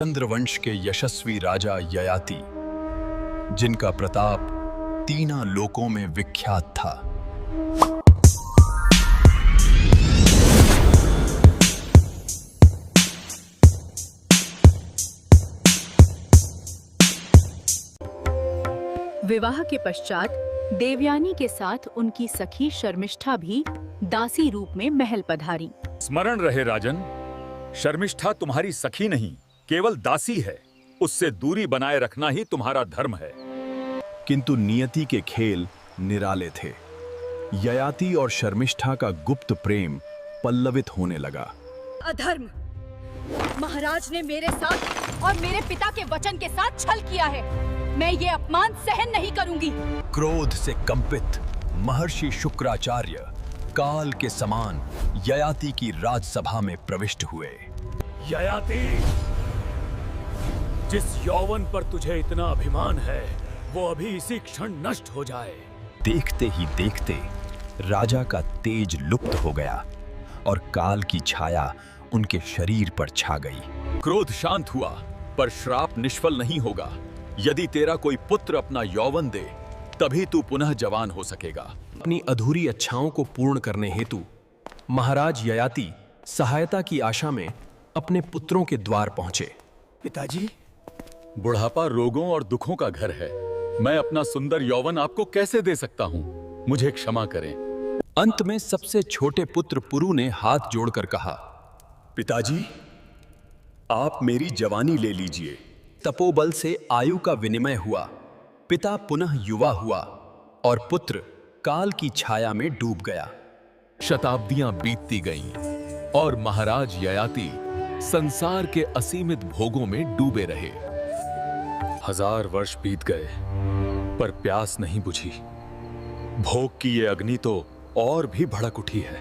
चंद्रवंश के यशस्वी राजा ययाति, जिनका प्रताप तीना लोकों में विख्यात था। विवाह के पश्चात देवयानी के साथ उनकी सखी शर्मिष्ठा भी दासी रूप में महल पधारी। स्मरण रहे राजन, शर्मिष्ठा तुम्हारी सखी नहीं, केवल दासी है। उससे दूरी बनाए रखना ही तुम्हारा धर्म है। किंतु नियति के खेल निराले थे। ययाति और शर्मिष्ठा का गुप्त प्रेम पल्लवित होने लगा। अधर्म! महाराज ने मेरे साथ और मेरे पिता के वचन के साथ छल किया है। मैं ये अपमान सहन नहीं करूंगी। क्रोध से कंपित महर्षि शुक्राचार्य काल के समान ययाति की राजसभा में प्रविष्ट हुए। ययाति, जिस यौवन पर तुझे इतना अभिमान है, वो अभी इसी क्षण नष्ट हो जाए। देखते ही देखते राजा का तेज लुप्त हो गया और काल की छाया उनके शरीर पर छा गई। क्रोध शांत हुआ, पर श्राप निष्फल नहीं होगा। यदि तेरा कोई पुत्र अपना यौवन दे, तभी तू पुनः जवान हो सकेगा। अपनी अधूरी इच्छाओं को पूर्ण करने हेतु महाराज ययाति सहायता की आशा में अपने पुत्रों के द्वार पहुंचे। पिताजी, बुढ़ापा रोगों और दुखों का घर है। मैं अपना सुंदर यौवन आपको कैसे दे सकता हूँ? मुझे क्षमा करें। अंत में सबसे छोटे पुत्र पुरु ने हाथ जोड़कर कहा, पिताजी, आप मेरी जवानी ले लीजिए। तपोबल से आयु का विनिमय हुआ। पिता पुनः युवा हुआ और पुत्र काल की छाया में डूब गया। शताब्दियां बीतती गईं और महाराज ययाति संसार के असीमित भोगों में डूबे रहे। 1000 वर्ष बीत गए, पर प्यास नहीं बुझी। भोग की ये अग्नि तो और भी भड़क उठी है।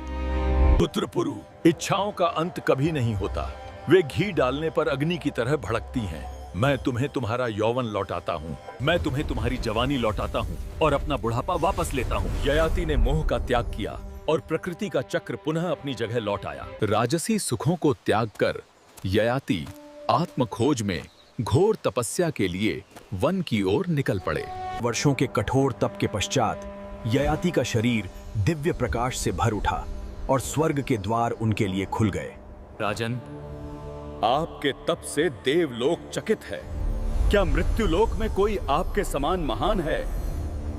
पुत्र पुरु, इच्छाओं का अंत कभी नहीं होता। वे घी डालने पर अग्नि की तरह भड़कती हैं। मैं तुम्हें तुम्हारा यौवन लौटाता हूँ, मैं तुम्हें तुम्हारी जवानी लौटाता हूँ और अपना बुढ़ापा वापस लेता हूँ। ययाति ने मोह का त्याग किया और प्रकृति का चक्र पुनः अपनी जगह लौट आया। राजसी सुखों को त्याग कर ययाति आत्म खोज में घोर तपस्या के लिए वन की ओर निकल पड़े। वर्षों के कठोर तप के पश्चात ययाति का शरीर दिव्य प्रकाश से भर उठा और स्वर्ग के द्वार उनके लिए खुल गए। राजन, आपके तप से देवलोक चकित है। क्या मृत्युलोक में कोई आपके समान महान है?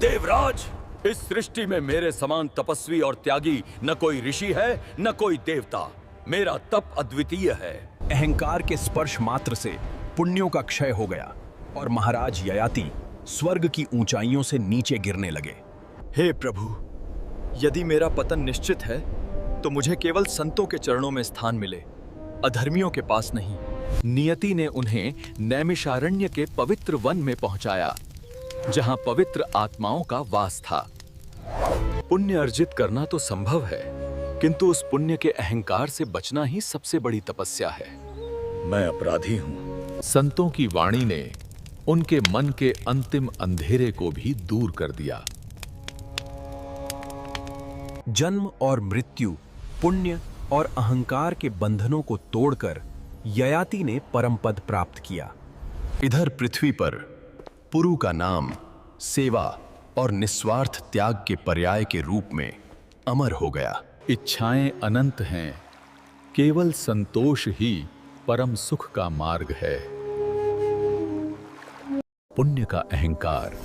देवराज, इस सृष्टि में मेरे समान तपस्वी और त्यागी न कोई ऋषि है, न कोई देवता। मेरा तप अद्वितीय है। अहंकार के स्पर्श मात्र से पुण्यों का क्षय हो गया और महाराज ययाति स्वर्ग की ऊंचाइयों से नीचे गिरने लगे। हे प्रभु, यदि मेरा पतन निश्चित है तो मुझे केवल संतों के चरणों में स्थान मिले, अधर्मियों के पास नहीं। नियति ने उन्हें नैमिषारण्य के पवित्र वन में पहुंचाया, जहां पवित्र आत्माओं का वास था। पुण्य अर्जित करना तो संभव है, किंतु उस पुण्य के अहंकार से बचना ही सबसे बड़ी तपस्या है। मैं अपराधी हूं। संतों की वाणी ने उनके मन के अंतिम अंधेरे को भी दूर कर दिया। जन्म और मृत्यु, पुण्य और अहंकार के बंधनों को तोड़कर ययाति ने परम पद प्राप्त किया। इधर पृथ्वी पर पुरु का नाम सेवा और निस्वार्थ त्याग के पर्याय के रूप में अमर हो गया। इच्छाएं अनंत हैं, केवल संतोष ही परम सुख का मार्ग है। पुण्य का अहंकार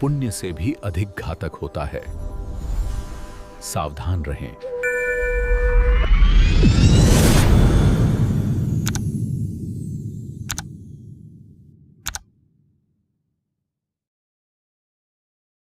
पुण्य से भी अधिक घातक होता है। सावधान रहें।